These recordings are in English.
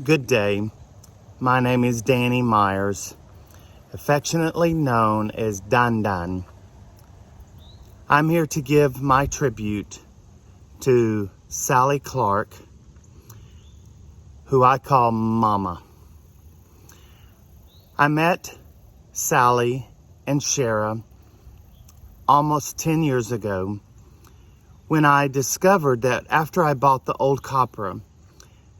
Good day. My name is Danny Myers, affectionately known as Dan Dan. I'm here to give my tribute to Sally Clark, who I call Mama. I met Sally and Shara almost 10 years ago when I discovered that after I bought the old Copra,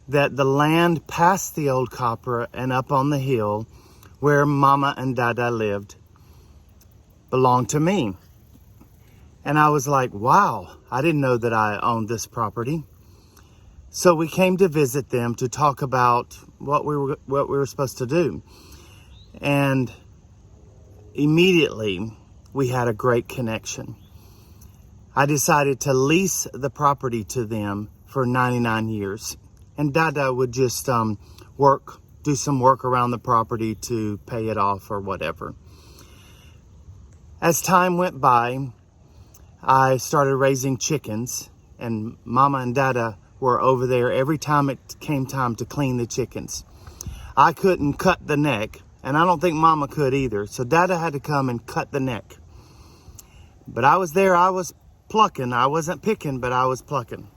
that the land past the old Copra and up on the hill where Mama and Dada lived belonged to me. And I was like, wow, I didn't know that I owned this property. So we came to visit them to talk about what we were supposed to do. And immediately we had a great connection. I decided to lease the property to them for 99 years. And Dada would just do some work around the property to pay it off or whatever. As time went by, I started raising chickens, and Mama and Dada were over there every time it came time to clean the chickens. I couldn't cut the neck, and I don't think Mama could either, so Dada had to come and cut the neck. But I was there, I was plucking. I wasn't picking, but I was plucking.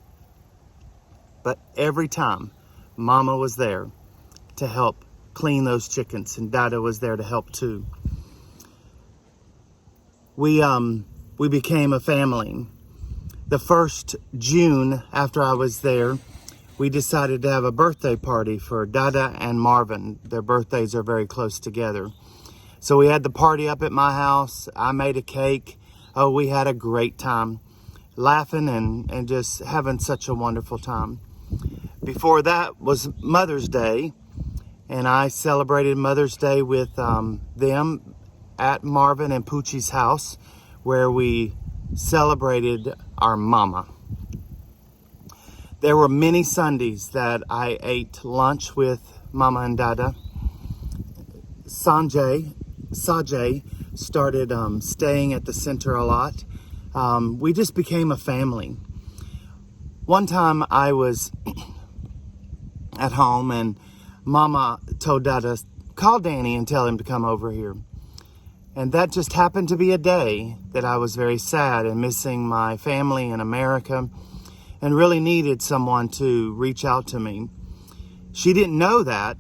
But every time, Mama was there to help clean those chickens, and Dada was there to help too. We became a family. The first June after I was there, we decided to have a birthday party for Dada and Marvin. Their birthdays are very close together. So we had the party up at my house. I made a cake. Oh, we had a great time, laughing and just having such a wonderful time. Before that was Mother's Day, and I celebrated Mother's Day with them at Marvin and Poochie's house, where we celebrated our Mama. There were many Sundays that I ate lunch with Mama and Dada. Sajay started staying at the center a lot. We just became a family. One time I was at home and Mama told Dada, call Danny and tell him to come over here. And that just happened to be a day that I was very sad and missing my family in America and really needed someone to reach out to me. She didn't know that,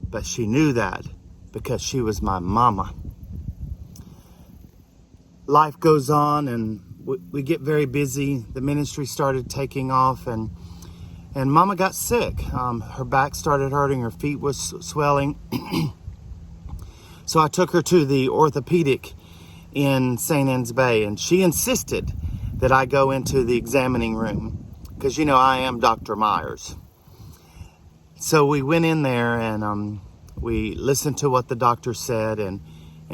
but she knew that because she was my Mama. Life goes on and we get very busy. The ministry started taking off and Mama got sick. Her back started hurting, her feet was swelling. So I took her to the orthopedic in St. Anne's Bay, and she insisted that I go into the examining room because, you know, I am Dr. Myers. So we went in there and we listened to what the doctor said, and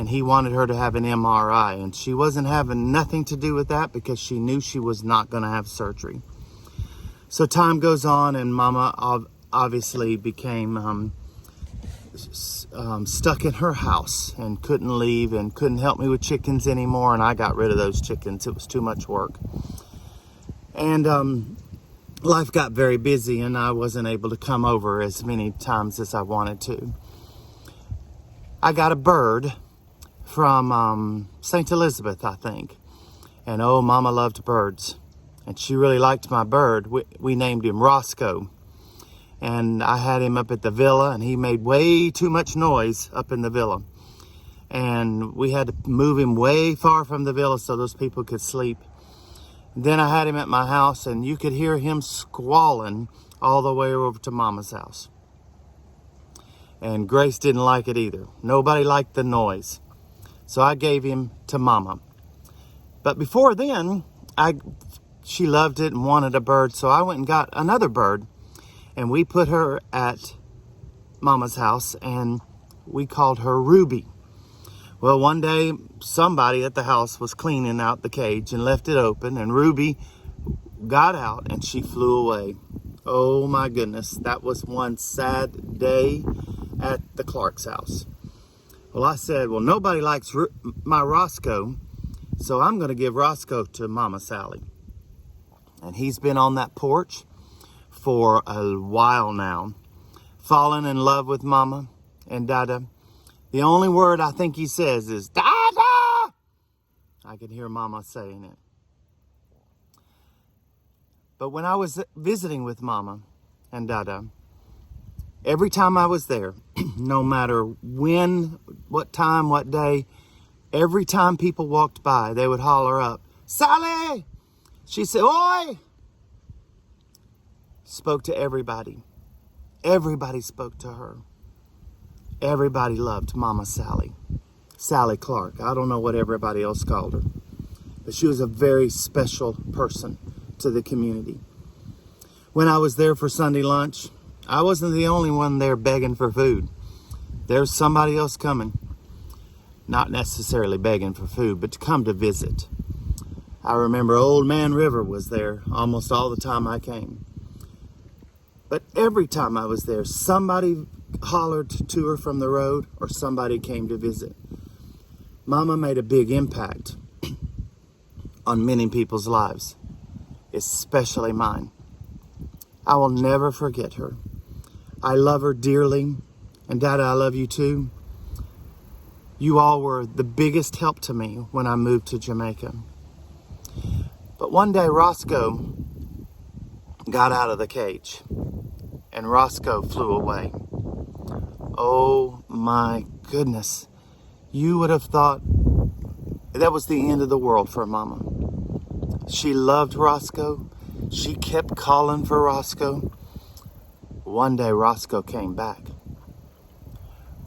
he wanted her to have an MRI, and she wasn't having nothing to do with that because she knew she was not going to have surgery. So time goes on, and Mama obviously became stuck in her house and couldn't leave and couldn't help me with chickens anymore, and I got rid of those chickens. It was too much work. And life got very busy, and I wasn't able to come over as many times as I wanted to. I got a bird from St. Elizabeth, I think. And oh, Mama loved birds. And she really liked my bird. We named him Roscoe. And I had him up at the villa, and he made way too much noise up in the villa. And we had to move him way far from the villa so those people could sleep. Then I had him at my house, and you could hear him squalling all the way over to Mama's house. And Grace didn't like it either. Nobody liked the noise. So I gave him to Mama. But before then, she loved it and wanted a bird, so I went and got another bird, and we put her at Mama's house, and we called her Ruby. Well, one day, somebody at the house was cleaning out the cage and left it open, and Ruby got out, and she flew away. Oh my goodness, that was one sad day at the Clark's house. Well, I said, well, nobody likes my Roscoe, so I'm going to give Roscoe to Mama Sally. And he's been on that porch for a while now. fallen in love with Mama and Dada. The only word I think he says is, Dada! I could hear Mama saying it. But when I was visiting with Mama and Dada, every time I was there, no matter when, what time, what day, every time people walked by, they would holler up, Sally! She said, Oi! Spoke to everybody. Everybody spoke to her. Everybody loved Mama Sally. Sally Clark. I don't know what everybody else called her. But she was a very special person to the community. When I was there for Sunday lunch, I wasn't the only one there begging for food. There's somebody else coming. Not necessarily begging for food, but to come to visit. I remember Old Man River was there almost all the time I came. But every time I was there, somebody hollered to her from the road or somebody came to visit. Mama made a big impact on many people's lives, especially mine. I will never forget her. I love her dearly, and Dada, I love you too. You all were the biggest help to me when I moved to Jamaica. But one day Roscoe got out of the cage, and Roscoe flew away. Oh my goodness. You would have thought that was the end of the world for Mama. She loved Roscoe. She kept calling for Roscoe. One day Roscoe came back.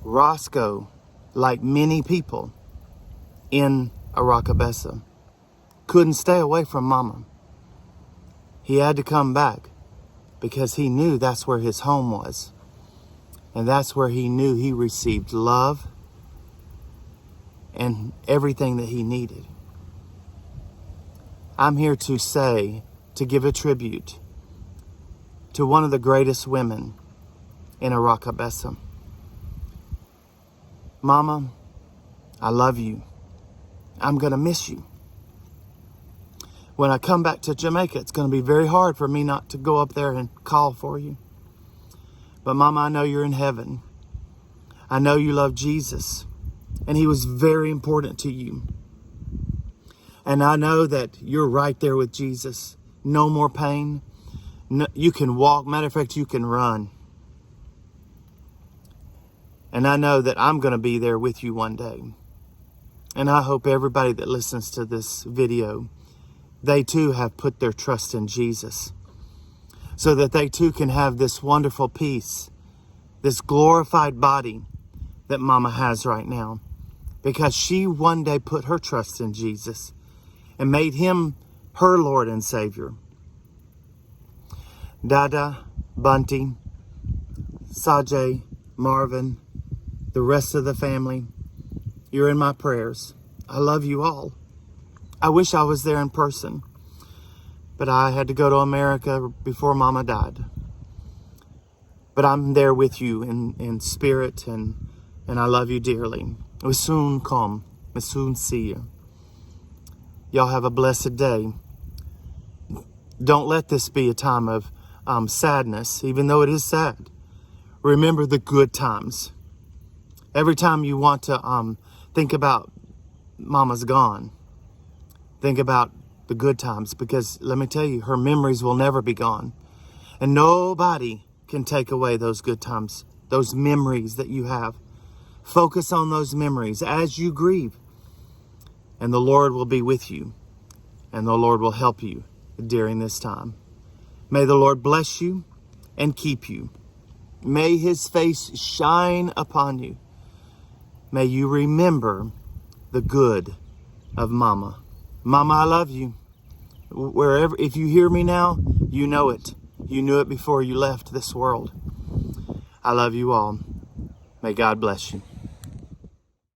Roscoe, like many people in Aracabessa, couldn't stay away from Mama. He had to come back because he knew that's where his home was. And that's where he knew he received love and everything that he needed. I'm here to say, to give a tribute to one of the greatest women in Aracabessa. Mama, I love you. I'm going to miss you. When I come back to Jamaica, it's going to be very hard for me not to go up there and call for you. But Mama, I know you're in heaven. I know you love Jesus, and he was very important to you. And I know that you're right there with Jesus. No more pain. No, you can walk. Matter of fact, you can run. And I know that I'm going to be there with you one day. And I hope everybody that listens to this video, they too have put their trust in Jesus, so that they too can have this wonderful peace, this glorified body that Mama has right now, because she one day put her trust in Jesus and made him her Lord and Savior. Dada, Bunty, Sajay, Marvin, the rest of the family, you're in my prayers. I love you all. I wish I was there in person, but I had to go to America before Mama died. But I'm there with you in spirit, and I love you dearly. We soon come. We soon see you. Y'all have a blessed day. Don't let this be a time of sadness, even though it is sad. Remember the good times. Every time you want to think about Mama's gone, think about the good times, because let me tell you, her memories will never be gone. And nobody can take away those good times, those memories that you have. Focus on those memories as you grieve. And the Lord will be with you. And the Lord will help you during this time. May the Lord bless you and keep you. May his face shine upon you. May you remember the good of Mama. Mama, I love you. Wherever, if you hear me now, you know it. You knew it before you left this world. I love you all. May God bless you.